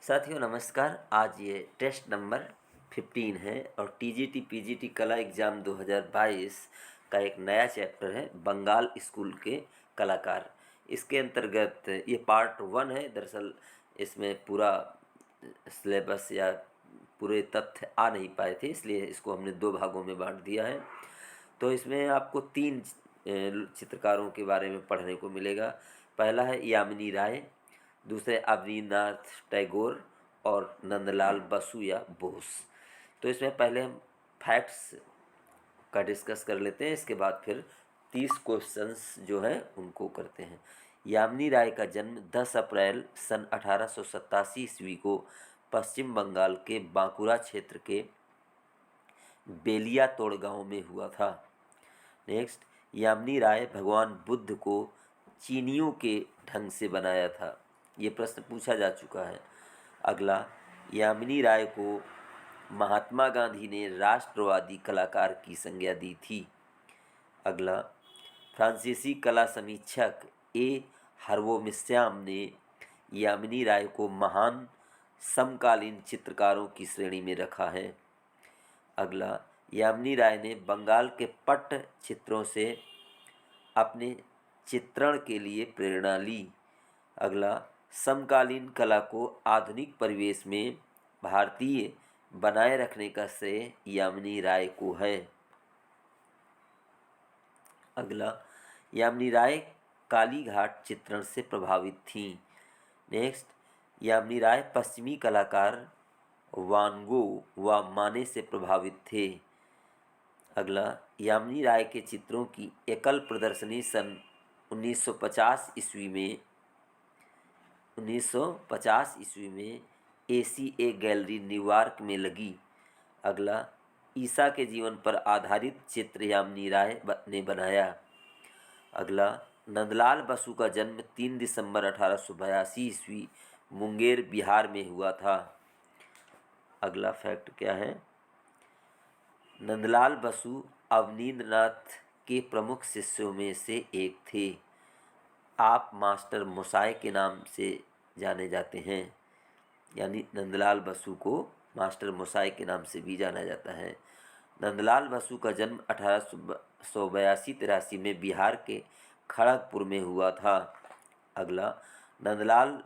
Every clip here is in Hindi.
साथियों नमस्कार। आज ये टेस्ट नंबर 15 है और टीजीटी पीजीटी कला एग्ज़ाम 2022 का एक नया चैप्टर है बंगाल स्कूल के कलाकार। इसके अंतर्गत ये पार्ट 1 है। दरअसल इसमें पूरा सिलेबस या पूरे तथ्य आ नहीं पाए थे, इसलिए इसको हमने 2 भागों में बांट दिया है। तो इसमें आपको 3 चित्रकारों के बारे में पढ़ने को मिलेगा। पहला है यामिनी राय, दूसरे अवनींद्रनाथ टैगोर और नंदलाल बसु या बोस। तो इसमें पहले हम फैक्ट्स का डिस्कस कर लेते हैं, इसके बाद फिर 30 क्वेश्चंस जो हैं उनको करते हैं। यामिनी राय का जन्म 10 अप्रैल सन 1887 ईस्वी को पश्चिम बंगाल के बांकुरा क्षेत्र के बेलियातोड़ गांव में हुआ था। नेक्स्ट, यामिनी राय भगवान बुद्ध को चीनियों के ढंग से बनाया था। ये प्रश्न पूछा जा चुका है। अगला, यामिनी राय को महात्मा गांधी ने राष्ट्रवादी कलाकार की संज्ञा दी थी। अगला, फ्रांसीसी कला समीक्षक ए हर्वोमिश्याम ने यामिनी राय को महान समकालीन चित्रकारों की श्रेणी में रखा है। अगला, यामिनी राय ने बंगाल के पट्ट चित्रों से अपने चित्रण के लिए प्रेरणा ली। अगला, समकालीन कला को आधुनिक परिवेश में भारतीय बनाए रखने का श्रेय यामिनी राय को है। अगला, यामिनी राय काली घाट चित्रण से प्रभावित थी। नेक्स्ट, यामिनी राय पश्चिमी कलाकार वान गो व माने से प्रभावित थे। अगला, यामिनी राय के चित्रों की एकल प्रदर्शनी सन 1950 ईस्वी में एसीए गैलरी न्यूयॉर्क में लगी। अगला, ईसा के जीवन पर आधारित चित्र यामिनी राय ने बनाया। अगला, नंदलाल बसु का जन्म 3 दिसंबर 1882 ईस्वी मुंगेर बिहार में हुआ था। अगला फैक्ट क्या है? नंदलाल बसु अवनींद्रनाथ के प्रमुख शिष्यों में से एक थे। आप मास्टर मोसाई के नाम से जाने जाते हैं, यानी नंदलाल बसु को मास्टर मोसाई के नाम से भी जाना जाता है। नंदलाल बसु का जन्म 1882-83 में बिहार के खड़गपुर में हुआ था। अगला, नंदलाल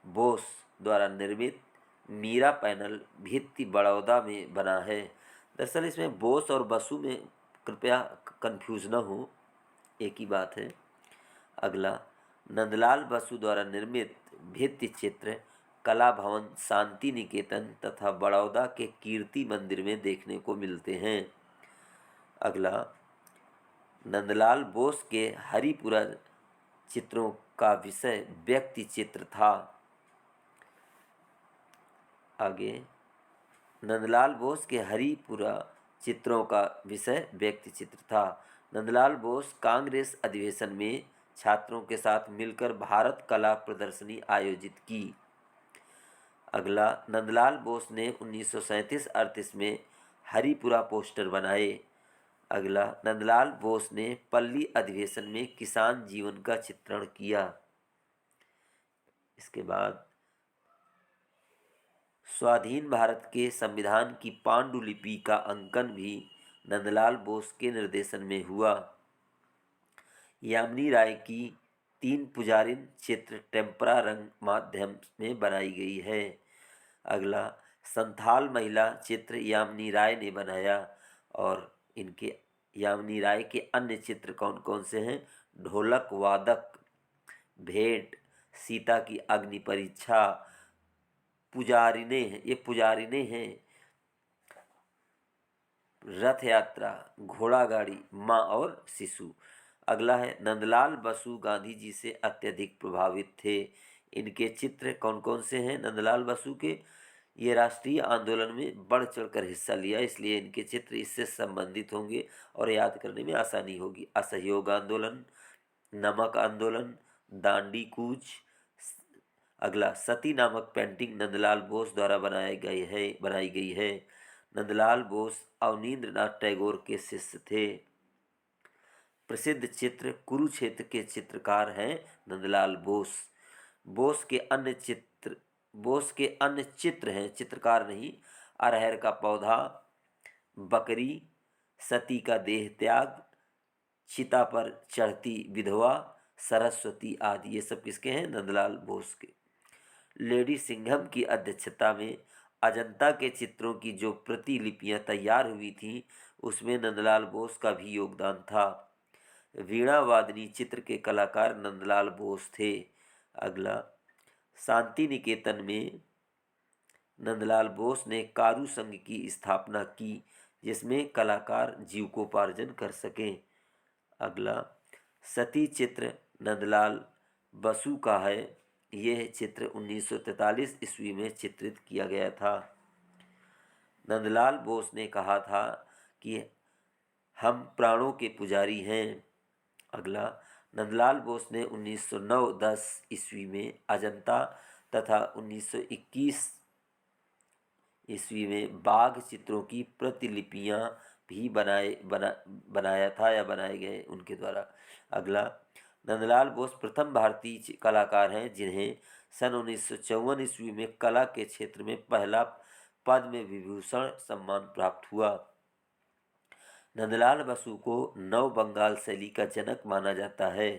बोस द्वारा निर्मित मीरा पैनल भित्ति बड़ौदा में बना है। दरअसल इसमें बोस और बसु में कृपया कंफ्यूज न हो, एक ही बात है। अगला, नंदलाल बसु द्वारा निर्मित भित्ति चित्र कला भवन शांति निकेतन तथा बड़ौदा के कीर्ति मंदिर में देखने को मिलते हैं। अगला, नंदलाल बोस के हरिपुरा चित्रों का विषय व्यक्ति चित्र था। आगे, नंदलाल बोस के हरिपुरा चित्रों का विषय व्यक्ति चित्र था। नंदलाल बोस कांग्रेस अधिवेशन में छात्रों के साथ मिलकर भारत कला प्रदर्शनी आयोजित की। अगला, नंदलाल बोस ने 1937-38 में हरिपुरा पोस्टर बनाए। अगला, नंदलाल बोस ने पल्ली अधिवेशन में किसान जीवन का चित्रण किया। इसके बाद स्वाधीन भारत के संविधान की पांडुलिपि का अंकन भी नंदलाल बोस के निर्देशन में हुआ। यामिनी राय की 3 पुजारिन चित्र टेम्परा रंग माध्यम में बनाई गई है। अगला, संथाल महिला चित्र यामिनी राय ने बनाया। और इनके यामिनी राय के अन्य चित्र कौन कौन से हैं? ढोलक वादक, भेंट, सीता की अग्नि परीक्षा, पुजारिने हैं, ये पुजारिने हैं, रथ यात्रा, घोड़ा गाड़ी, माँ और शिशु। अगला है, नंदलाल बसु गांधी जी से अत्यधिक प्रभावित थे। इनके चित्र कौन कौन से हैं नंदलाल बसु के? ये राष्ट्रीय आंदोलन में बढ़ चढ़कर हिस्सा लिया, इसलिए इनके चित्र इससे संबंधित होंगे और याद करने में आसानी होगी। असहयोग आंदोलन, नमक आंदोलन, दांडी कूच। अगला, सती नामक पेंटिंग नंदलाल बोस द्वारा बनाई गई है। नंदलाल बोस अवनींद्रनाथ टैगोर के शिष्य थे। प्रसिद्ध चित्र कुरुक्षेत्र के चित्रकार हैं नंदलाल बोस। बोस बोस के अन्य चित्र हैं, चित्रकार नहीं, अरहर का पौधा, बकरी, सती का देह त्याग, चिता पर चढ़ती विधवा, सरस्वती आदि। ये सब किसके हैं? नंदलाल बोस के। लेडी सिंघम की अध्यक्षता में अजंता के चित्रों की जो प्रतिलिपियां तैयार हुई थी उसमें नंदलाल बोस का भी योगदान था। वीणा वादनी चित्र के कलाकार नंदलाल बोस थे। अगला, शांति निकेतन में नंदलाल बोस ने कारु संघ की स्थापना की जिसमें कलाकार जीविकोपार्जन कर सकें। अगला, सती चित्र नंदलाल बसु का है। यह चित्र 1943 ईस्वी में चित्रित किया गया था। नंदलाल बोस ने कहा था कि हम प्राणों के पुजारी हैं। अगला, नंदलाल बोस ने 1909-10 ईस्वी में अजंता तथा 1921 ईस्वी में बाघ चित्रों की प्रतिलिपियां भी बनाया था या बनाए गए उनके द्वारा। अगला, नंदलाल बोस प्रथम भारतीय कलाकार हैं जिन्हें सन 1954 ईस्वी में कला के क्षेत्र में पहला पद्म विभूषण सम्मान प्राप्त हुआ। नंदलाल बसु को नव बंगाल शैली का जनक माना जाता है।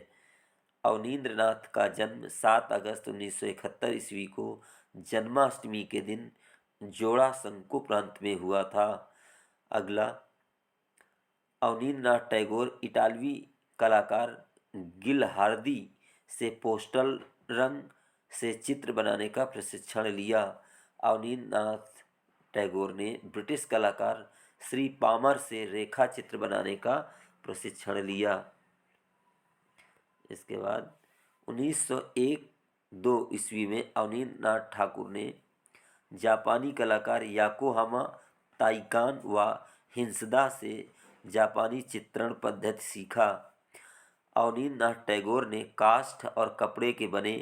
अवनींद्रनाथ का जन्म 7 अगस्त 1971 ईस्वी को जन्माष्टमी के दिन जोड़ा संको प्रांत में हुआ था। अगला, अवनींद्रनाथ टैगोर इटालवी कलाकार गिलहार्दी से पोस्टल रंग से चित्र बनाने का प्रशिक्षण लिया। अवनींद्रनाथ टैगोर ने ब्रिटिश कलाकार श्री पामर से रेखा चित्र बनाने का प्रशिक्षण लिया। इसके बाद 1901-2 ईस्वी में अवनींद्रनाथ ठाकुर ने जापानी कलाकार याकोहामा ताइकान व हिंसदा से जापानी चित्रण पद्धति सीखा। अवनींद्रनाथ टैगोर ने काष्ठ और कपड़े के बने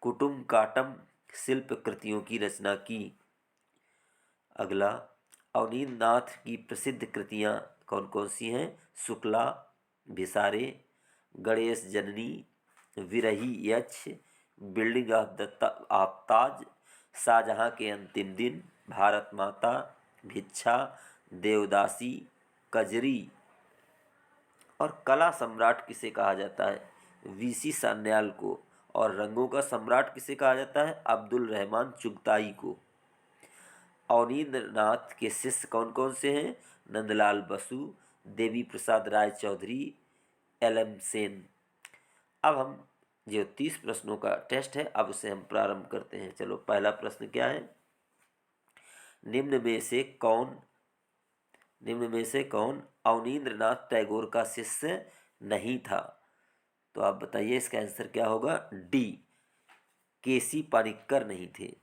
कुटुम्बकाटम शिल्प कृतियों की रचना की। अगला, अवनींद्रनाथ की प्रसिद्ध कृतियाँ कौन कौन सी हैं? शुक्ला, भिसारे, गणेश जननी, विरही यक्ष, बिल्डिंग ऑफ द आफ्ताज, शाहजहां के अंतिम दिन, भारत माता, भिक्षा, देवदासी, कजरी। और कला सम्राट किसे कहा जाता है? वीसी सान्याल को। और रंगों का सम्राट किसे कहा जाता है? अब्दुल रहमान चुगताई को। अवनींद्रनाथ के शिष्य कौन कौन से हैं? नंदलाल बसु, देवी प्रसाद राय चौधरी, एल.एम. सेन। अब हम जो 30 प्रश्नों का टेस्ट है अब उसे हम प्रारंभ करते हैं। चलो, पहला प्रश्न क्या है? निम्न में से कौन अवनींद्रनाथ टैगोर का शिष्य नहीं था? तो आप बताइए, इसका आंसर क्या होगा? डी, केसी पानिक्कर नहीं थे।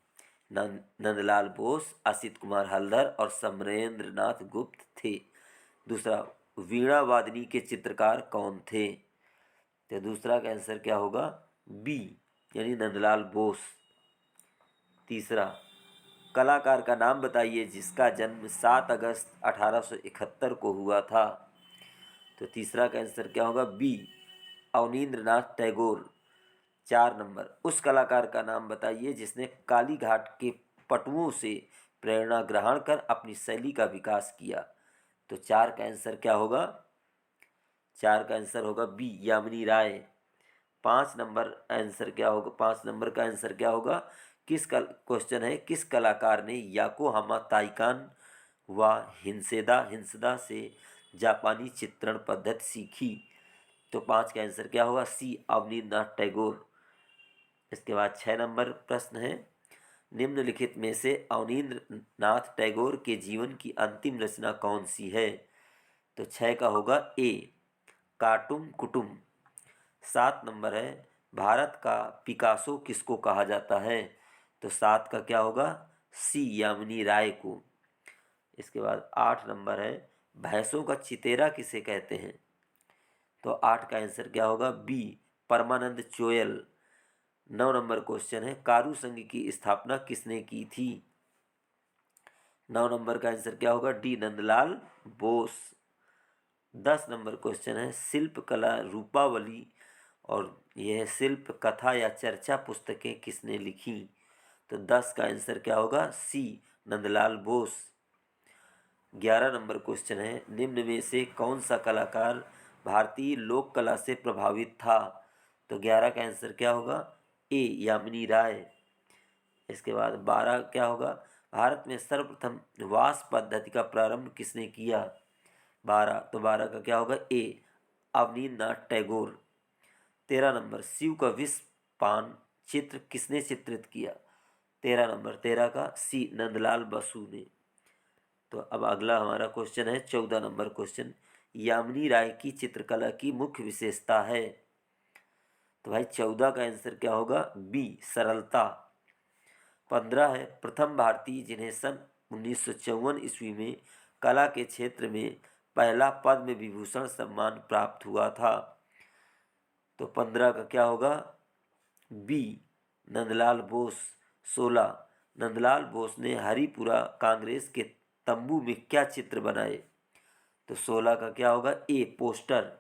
नंदलाल बोस, असित कुमार हल्दर और समरेंद्रनाथ गुप्त थे। दूसरा, वीणा वादनी के चित्रकार कौन थे? तो दूसरा का आंसर क्या होगा? बी, यानी नंदलाल बोस। तीसरा, कलाकार का नाम बताइए जिसका जन्म 7 अगस्त 1871 को हुआ था। तो तीसरा का आंसर क्या होगा? बी, अवनींद्रनाथ टैगोर। 4 नंबर, उस कलाकार का नाम बताइए जिसने काली घाट के पटुओं से प्रेरणा ग्रहण कर अपनी शैली का विकास किया। तो 4 का आंसर क्या होगा? 4 का आंसर होगा बी, यामिनी राय। 5 नंबर आंसर क्या होगा? 5 नंबर का आंसर क्या होगा? क्वेश्चन है, किस कलाकार ने याकोहामा ताइकान व हिंसदा से जापानी चित्रण पद्धति सीखी? तो 5 का आंसर क्या होगा? सी, अवनींद्रनाथ टैगोर। इसके बाद 6 नंबर प्रश्न है, निम्नलिखित में से अवनींद्रनाथ टैगोर के जीवन की अंतिम रचना कौन सी है? तो 6 का होगा ए, काटुम कुटुम। 7 नंबर है, भारत का पिकासो किसको कहा जाता है? तो 7 का क्या होगा? सी, यामिनी राय को। इसके बाद 8 नंबर है, भैंसों का चितेरा किसे कहते हैं? तो 8 का आंसर क्या होगा? बी, परमानंद चोयल। 9 नंबर क्वेश्चन है, कारु संघ की स्थापना किसने की थी? 9 नंबर का आंसर क्या होगा? D, Nandlal Bose. 10 number question है, शिल्प कला रूपावली और यह शिल्प कथा या चर्चा पुस्तकें किसने लिखी? तो 10 का आंसर क्या होगा? सी, नंदलाल बोस। 11 नंबर क्वेश्चन है, निम्न में से कौन सा कलाकार भारतीय लोक कला से प्रभावित था? तो 11 का आंसर क्या होगा? ए, यामिनी राय। इसके बाद 12 क्या होगा? भारत में सर्वप्रथम वास पद्धति का प्रारंभ किसने किया? 12, तो 12 का क्या होगा? ए, अवनींद्रनाथ टैगोर। 13 नंबर, शिव का विष पान चित्र किसने चित्रित किया? 13 नंबर, 13 का सी, नंदलाल बसु ने। तो अब अगला हमारा क्वेश्चन है 14 नंबर क्वेश्चन, यामिनी राय की चित्रकला की मुख्य विशेषता है? तो भाई 14 का आंसर क्या होगा? बी, सरलता। 15 है, प्रथम भारतीय जिन्हें सन 1954 ईस्वी में कला के क्षेत्र में पहला पद्म विभूषण सम्मान प्राप्त हुआ था? तो 15 का क्या होगा? बी, नंदलाल बोस। 16, नंदलाल बोस ने हरिपुरा कांग्रेस के तंबू में क्या चित्र बनाए? तो 16 का क्या होगा? ए, पोस्टर।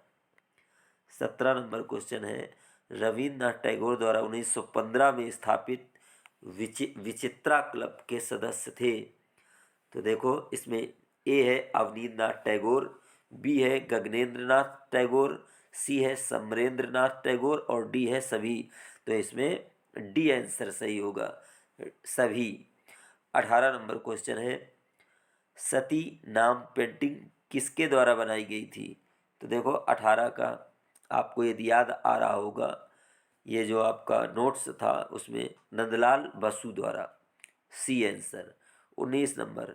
17 नंबर क्वेश्चन है, रविन्द्रनाथ टैगोर द्वारा 1915 में स्थापित विचित्रा क्लब के सदस्य थे? तो देखो इसमें ए है अवनींद्रनाथ टैगोर, बी है गगनेंद्रनाथ टैगोर, सी है समरेंद्रनाथ टैगोर और डी है सभी। तो इसमें डी आंसर सही होगा, सभी। 18 नंबर क्वेश्चन है, सती नाम पेंटिंग किसके द्वारा बनाई गई थी? तो देखो 18 का आपको यदि याद आ रहा होगा, ये जो आपका नोट्स था उसमें नंदलाल बसु द्वारा, सी आंसर। 19 नंबर,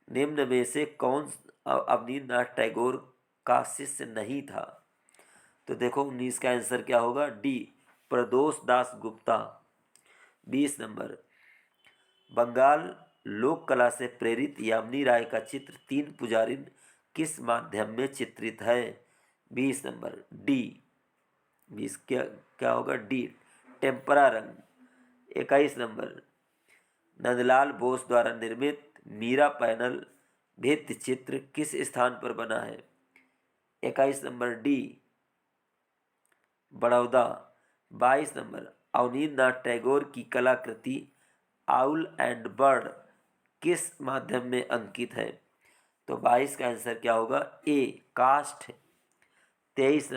निम्न में से कौन अवनींद्रनाथ टैगोर का शिष्य नहीं था? तो देखो 19 का आंसर क्या होगा? डी, प्रदोष दास गुप्ता। 20 नंबर, बंगाल लोक कला से प्रेरित यामिनी राय का चित्र तीन पुजारिन किस माध्यम में चित्रित है? 20 नंबर, डी, 20 क्या क्या होगा? डी, टेम्परा रंग। 21 नंबर, नंदलाल बोस द्वारा निर्मित मीरा पैनल भित्ति चित्र किस स्थान पर बना है? 21 number, D, Baroda. 22 number, Abanindranath Tagore की कलाकृति आउल एंड बर्ड किस माध्यम में अंकित है? तो 22 का आंसर क्या होगा? ए, काष्ठ। 23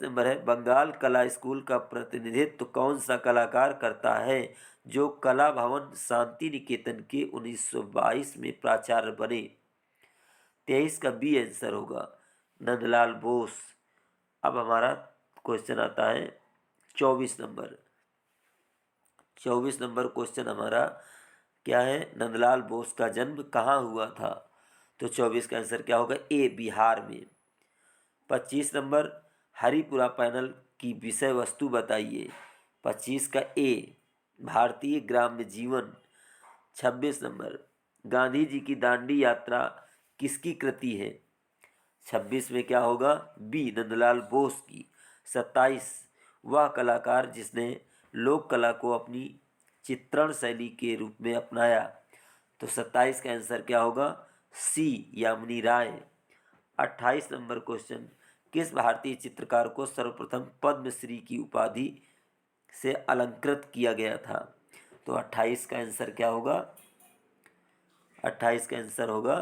नंबर है, बंगाल कला स्कूल का प्रतिनिधित्व कौन सा कलाकार करता है जो कला भवन शांति निकेतन के 1922 में प्राचार्य बने? 23 का बी आंसर होगा, नंदलाल बोस। अब हमारा क्वेश्चन आता है 24 नंबर। 24 नंबर क्वेश्चन हमारा क्या है? नंदलाल बोस का जन्म कहाँ हुआ था? तो 24 का आंसर क्या होगा? ए, बिहार में। 25 नंबर, हरिपुरा पैनल की विषय वस्तु बताइए। 25 का ए, भारतीय ग्राम्य जीवन। 26 नंबर, गांधी जी की दांडी यात्रा किसकी कृति है? 26 में क्या होगा? बी, नंदलाल बोस की। 27, वह कलाकार जिसने लोक कला को अपनी चित्रण शैली के रूप में अपनाया। तो 27 का आंसर क्या होगा? सी, यामिनी राय। 28 नंबर क्वेश्चन, किस भारतीय चित्रकार को सर्वप्रथम पद्मश्री की उपाधि से अलंकृत किया गया था? तो 28 का आंसर क्या होगा? 28 का आंसर होगा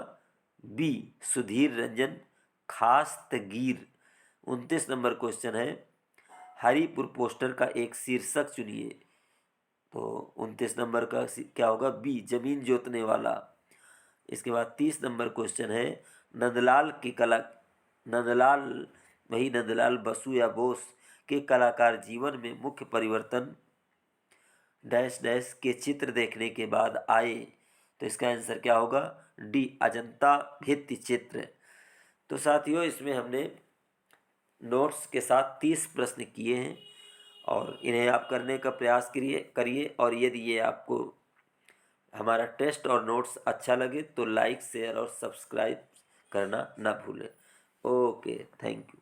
बी, सुधीर रंजन खास्तगीर। 29 नंबर क्वेश्चन है, हरिपुर पोस्टर का एक शीर्षक चुनिए। तो 29 नंबर का क्या होगा? बी, जमीन जोतने वाला। इसके बाद 30 नंबर क्वेश्चन है, नंदलाल बसु या बोस के कलाकार जीवन में मुख्य परिवर्तन डैश डैश के चित्र देखने के बाद आए। तो इसका आंसर क्या होगा? डी, अजंता भित्ति चित्र। तो साथियों इसमें हमने नोट्स के साथ 30 प्रश्न किए हैं और इन्हें आप करने का प्रयास करिए और यदि ये आपको हमारा टेस्ट और नोट्स अच्छा लगे तो लाइक, शेयर और सब्सक्राइब करना ना भूलें। Okay, thank you.